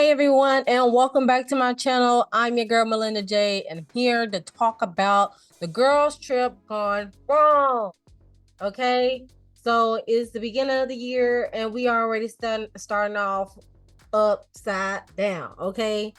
Hi everyone, and welcome back to my channel. I'm your girl Molinda Jae, and I'm here to talk about the girls' trip gone wrong. Okay, so it's the beginning of the year, and we are already starting off upside down. Okay,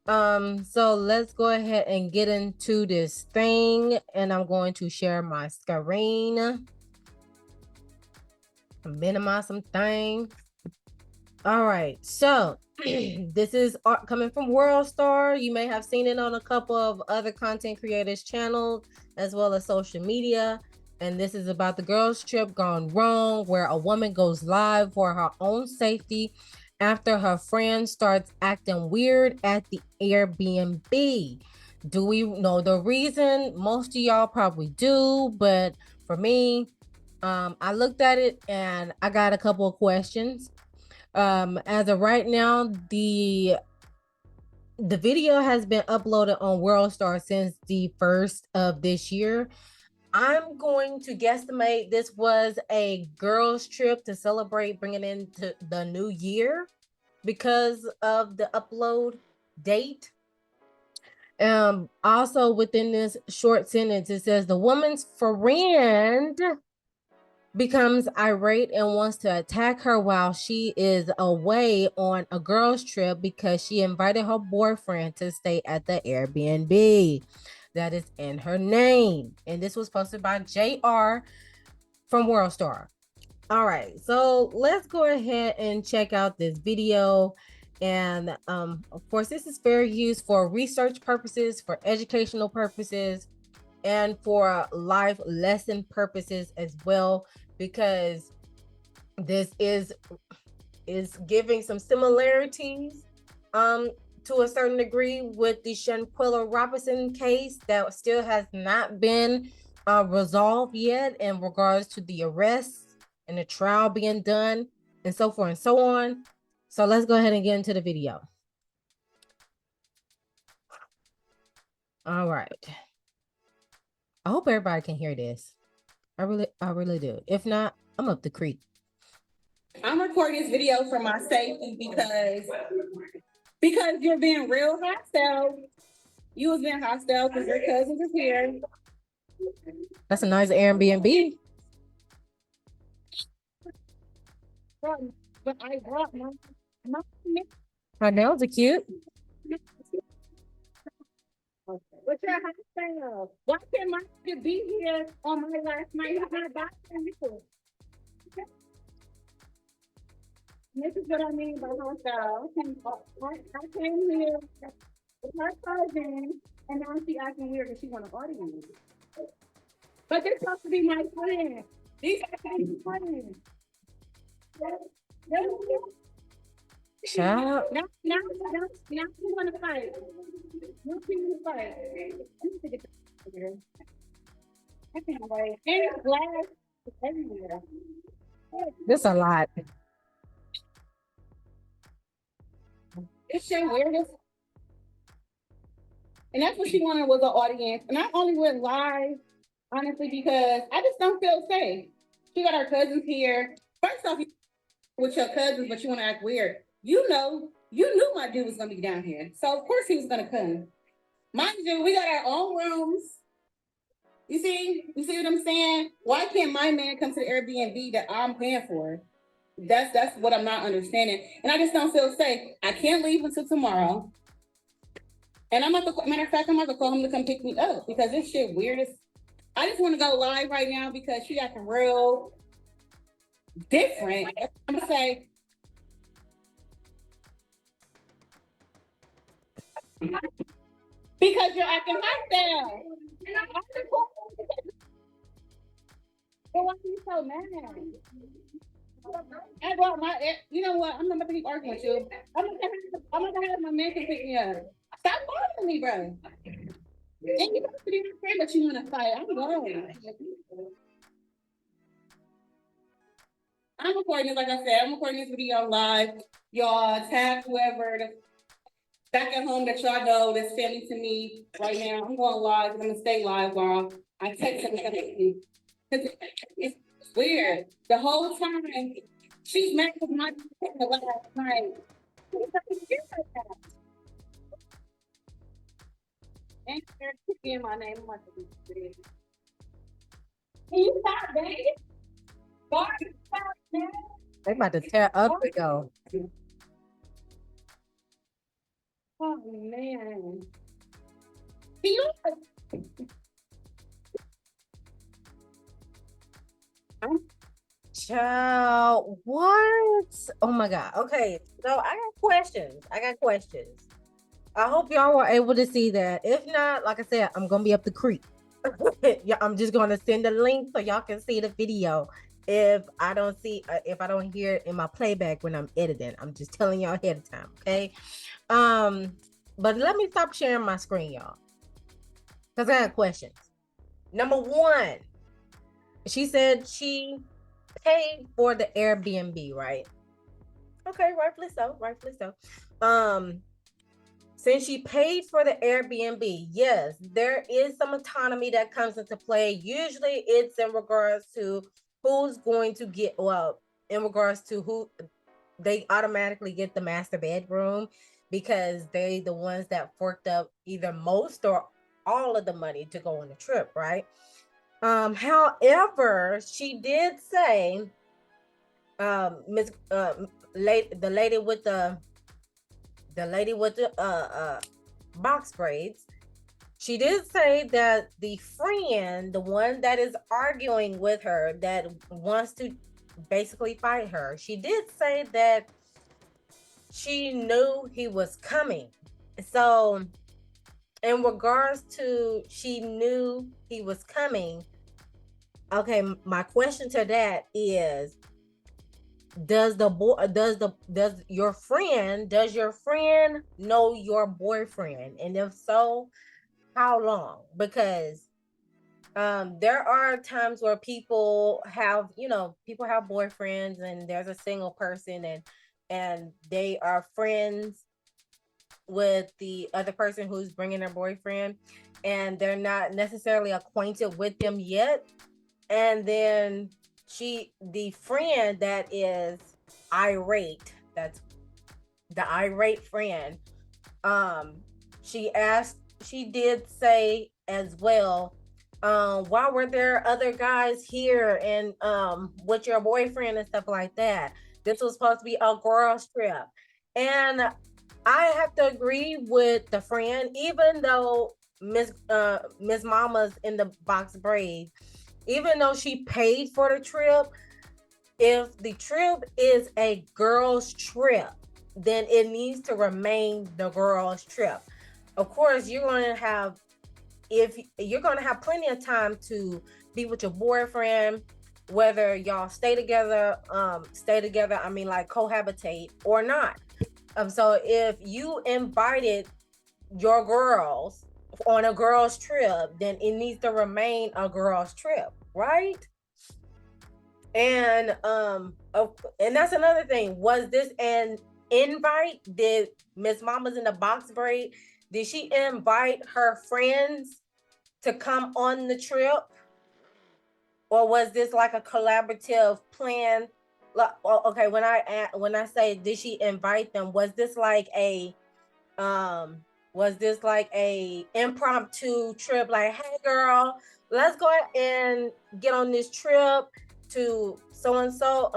so let's go ahead and get into this thing, and I'm going to share my screen, minimize some things. All right, so this is art coming from WorldStar. You may have seen it on a couple of other content creators' channels as well as social media. And this is about the girls' trip gone wrong, where a woman goes live for her own safety after her friend starts acting weird at the Airbnb. Do we know the reason? Most of y'all probably do, but for me, I looked at it and I got a couple of questions. As of right now, the video has been uploaded on WorldStar since the first of this year. I'm going to guesstimate this was a girls' trip to celebrate bringing into the new year because of the upload date. Also within this short sentence, it says the woman's friend becomes irate and wants to attack her while she is away on a girls' trip because she invited her boyfriend to stay at the Airbnb that is in her name. And this was posted by JR from WorldStar. All right, so let's go ahead and check out this video. And of course, this is fair use for research purposes, for educational purposes, and for life lesson purposes as well, because this is giving some similarities to a certain degree with the Shanquella Robinson case that still has not been resolved yet in regards to the arrests and the trial being done and so forth and so on. So let's go ahead and get into the video. All right, I hope everybody can hear this. I really do. If not, I'm up the creek. I'm recording this video for my safety because you're being real hostile. You was being hostile because your cousins is here. That's a nice Airbnb. But I brought my Her nails are cute. But you're hostile. Why can't my kid be here on my last night? He's not bothering you. This is what I mean by hostile. I came here with her cousin, and now she acting weird because she want to argue with me. But this supposed to be my friend. These are my friends. Child. Now you want to fight. You want to fight. I can't wait. And it's glass everywhere. This a lot. It's shit weirdest. And that's what she wanted was an audience. And I only went live, honestly, because I just don't feel safe. She got her cousins here. First off, with your cousins, but you want to act weird. You knew my dude was going to be down here. So, of course, he was going to come. Mind you, we got our own rooms. You see what I'm saying? Why can't my man come to the Airbnb that I'm paying for? That's what I'm not understanding. And I just don't feel safe. I can't leave until tomorrow. And matter of fact, I'm about to call him to come pick me up because this shit weird as. I just want to go live right now because she acting real different. I'm gonna say. Because you're acting hostile. So why are you so mad? I brought you know what? I'm not gonna keep arguing with you. I'm gonna have my man come pick me up. Stop bothering me, bro. And you got to be my friend, but you want to fight. I'm going. I'm recording this, like I said, I'm recording this video live. Y'all tag whoever back at home that y'all know that's family to me right now. I'm going live. I'm gonna stay live while I text him something. It's weird. The whole time she's mad with my last night. And you're my name. I'm like, can you stop, baby? Why you stop, man? They about to tear up the go. Oh man. Can you? Child, what? Oh my God. Okay, so I got questions. I hope y'all were able to see that. If not, like I said, I'm gonna be up the creek. Yeah, I'm just gonna send a link so y'all can see the video. If I don't hear it in my playback when I'm editing, I'm just telling y'all ahead of time. Okay. But let me stop sharing my screen, y'all, because I have questions. Number one, she said she paid for the Airbnb, right? Okay, rightfully so, rightfully so. Since she paid for the Airbnb, yes, there is some autonomy that comes into play. Usually it's in regards to who's going to get, well, in regards to who they automatically get the master bedroom because they the ones that forked up either most or all of the money to go on the trip, right? However, she did say, Miss the lady with the box braids, she did say that the friend, the one that is arguing with her, that wants to basically fight her, she did say that she knew he was coming. So, in regards to she knew he was coming, okay, my question to that is, does your friend know your boyfriend, and if so, how long? Because there are times where people have boyfriends, and there's a single person, and they are friends with the other person who's bringing their boyfriend, and they're not necessarily acquainted with them yet, and then the friend that is irate, that's the irate friend, um she did say as well, why were there other guys here and with your boyfriend and stuff like that? This was supposed to be a girls trip. And I have to agree with the friend, even though Miss Mama's in the box braid, even though she paid for the trip, if the trip is a girls trip, then it needs to remain the girls trip. Of course, you're gonna have plenty of time to be with your boyfriend, whether y'all stay together, I mean, like, cohabitate or not. So if you invited your girls on a girls trip, then it needs to remain a girls trip, right? And and that's another thing. Was this an invite? Did Miss Mama's in the box braid, did she invite her friends to come on the trip? Or was this like a collaborative plan? Okay, when I say, did she invite them, was this like a impromptu trip, like, hey girl, let's go and get on this trip to so and so,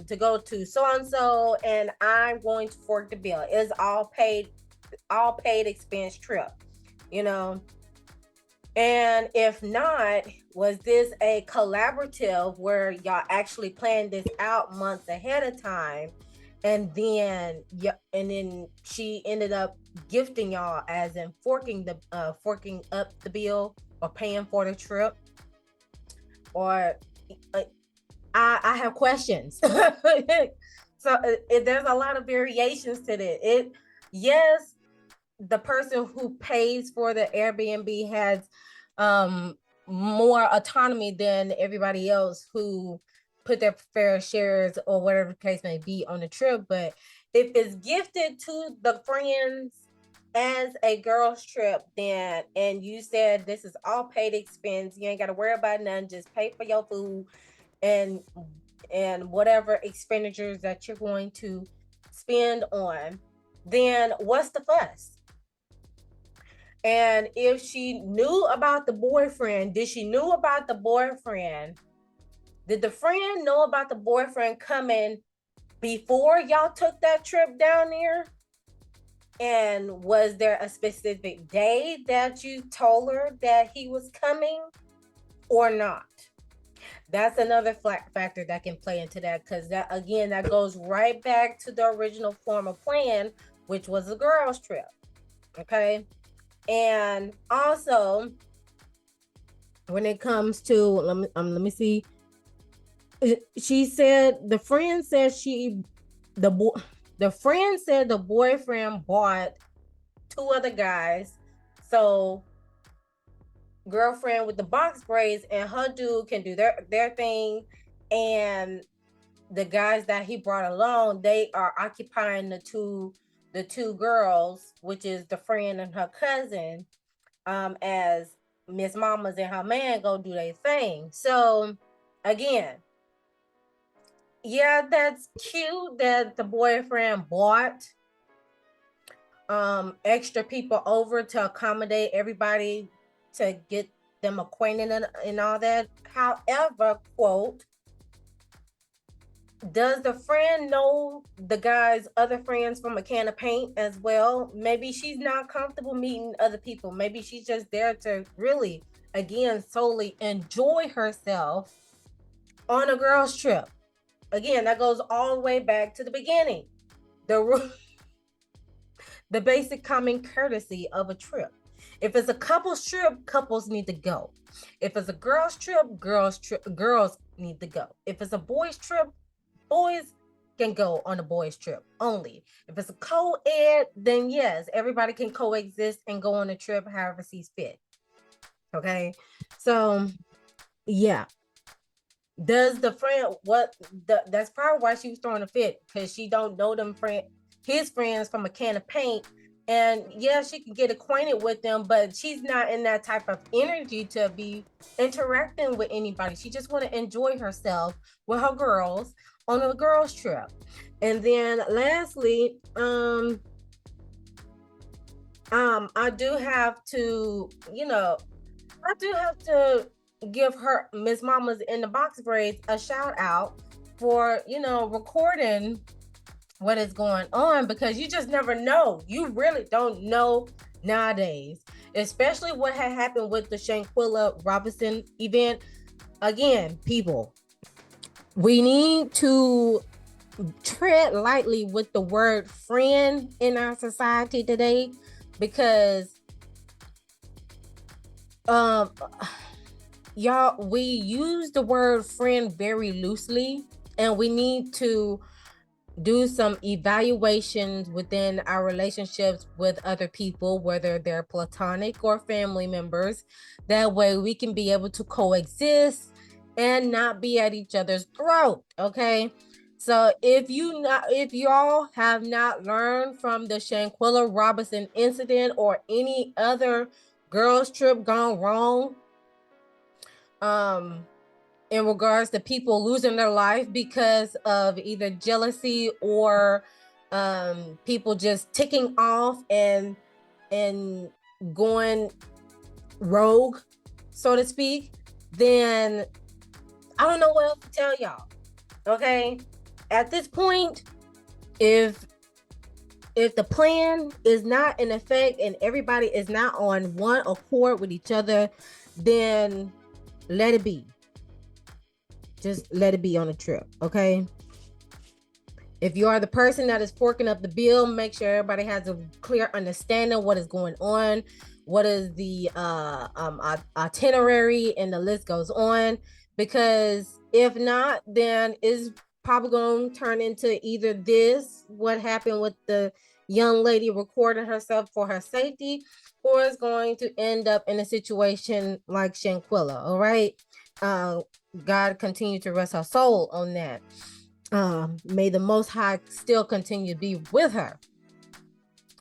to go to so and so, and I'm going to fork the bill. It's all paid expense trip, you know? And if not, was this a collaborative where y'all actually planned this out months ahead of time, and then she ended up gifting y'all, as in forking up the bill, or paying for the trip? Or I have questions. So there's a lot of variations to this. Yes, the person who pays for the Airbnb has more autonomy than everybody else who put their fair shares, or whatever the case may be, on the trip. But if it's gifted to the friends as a girls trip, then, and you said this is all paid expense, you ain't got to worry about nothing, just pay for your food and whatever expenditures that you're going to spend on, then what's the fuss? And if she knew about the boyfriend, did she knew about the boyfriend? Did the friend know about the boyfriend coming before y'all took that trip down there? And was there a specific day that you told her that he was coming or not? That's another factor that can play into that, because that, again, that goes right back to the original form of plan, which was a girls' trip. Okay. And also, when it comes to let me see, she said the friend said the friend said the boyfriend bought 2 other guys, so girlfriend with the box braids and her dude can do their thing, and the guys that he brought along, they are occupying the two girls, which is the friend and her cousin, as Miss Mamas and her man go do their thing. So again, yeah, that's cute that the boyfriend bought extra people over to accommodate everybody, to get them acquainted and all that. However, quote, does the friend know the guy's other friends from a can of paint as well? Maybe she's not comfortable meeting other people. Maybe she's just there to really, again, solely enjoy herself on a girls' trip. Again, that goes all the way back to the beginning. The basic common courtesy of a trip. If it's a couples trip, couples need to go. If it's a girls' trip, girls need to go. If it's a boys' trip, boys can go on a boys' trip only. If it's a co-ed, then yes, everybody can coexist and go on a trip however sees fit. Okay, so yeah. Does the friend that's probably why she was throwing a fit, because she don't know his friends from a can of paint. And yeah, she can get acquainted with them, but she's not in that type of energy to be interacting with anybody. She just want to enjoy herself with her girls on a girls trip. And then lastly, I do have to give her, Miss Mamas in the box braids, a shout out for recording what is going on, because you just never know. You really don't know nowadays, especially what had happened with the Shanquella Robinson event. Again, people, we need to tread lightly with the word friend in our society today, because y'all, we use the word friend very loosely, and we need to do some evaluations within our relationships with other people, whether they're platonic or family members. That way we can be able to coexist and not be at each other's throat. Okay, so if y'all have not learned from the Shanquella Robinson incident or any other girls trip gone wrong, in regards to people losing their life because of either jealousy or people just ticking off and going rogue, so to speak, then I don't know what else to tell y'all. Okay, at this point, if the plan is not in effect and everybody is not on one accord with each other, then let it be. Just let it be on a trip, okay? If you are the person that is forking up the bill, make sure everybody has a clear understanding what is going on, what is the itinerary, and the list goes on. Because if not, then it's probably going to turn into either this, what happened with the young lady recording herself for her safety, or it's going to end up in a situation like Shanquella, all right? God continue to rest her soul on that. May the Most High still continue to be with her.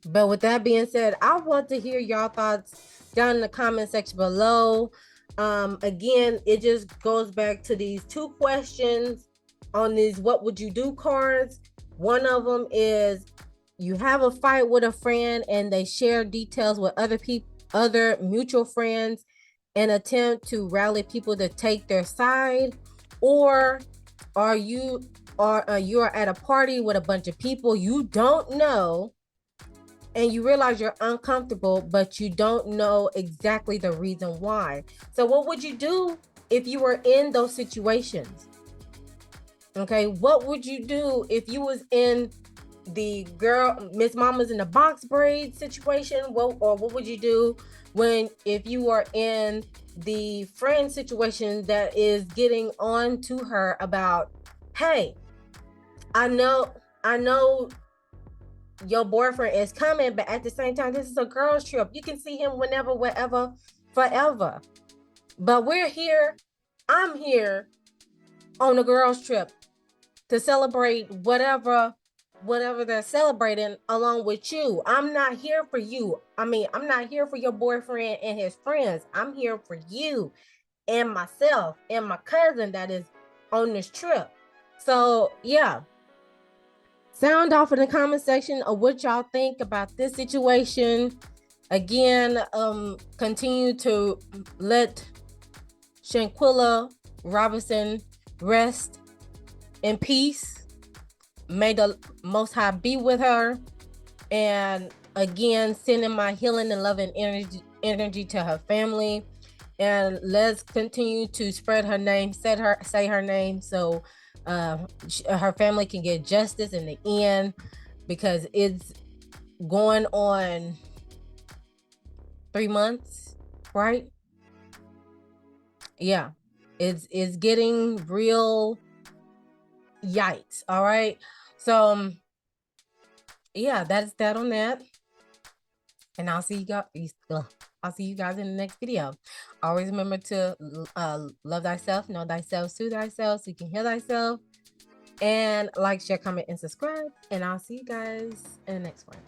But with that being said, I want to hear y'all thoughts down in the comment section below. Again, it just goes back to these 2 questions on these what would you do cards. One of them is, you have a fight with a friend and they share details with other mutual friends and attempt to rally people to take their side, or you are at a party with a bunch of people you don't know and you realize you're uncomfortable, but you don't know exactly the reason why. So what would you do if you were in those situations? Okay, what would you do if you was in the girl Miss Mama's in the box braid situation? What would you do if you are in the friend situation that is getting on to her about, hey, I know your boyfriend is coming, but at the same time, this is a girls trip. You can see him whenever, wherever, forever. But we're here. I'm here on a girls trip to celebrate whatever they're celebrating along with you. I'm not here for you. I mean, I'm not here for your boyfriend and his friends. I'm here for you and myself and my cousin that is on this trip. So yeah, sound off in the comment section of what y'all think about this situation. Again, continue to let Shanquilla Robinson rest in peace. May the Most High be with her. And again, sending my healing and loving energy to her family. And let's continue to spread her name, say her name, so her family can get justice in the end, because it's going on 3 months, right? Yeah, it's getting real. Yikes. All right, so yeah, that's that on that, and I'll see you guys in the next video. Always remember to love thyself, know thyself, soothe thyself, so you can heal thyself, and like, share, comment, and subscribe, and I'll see you guys in the next one.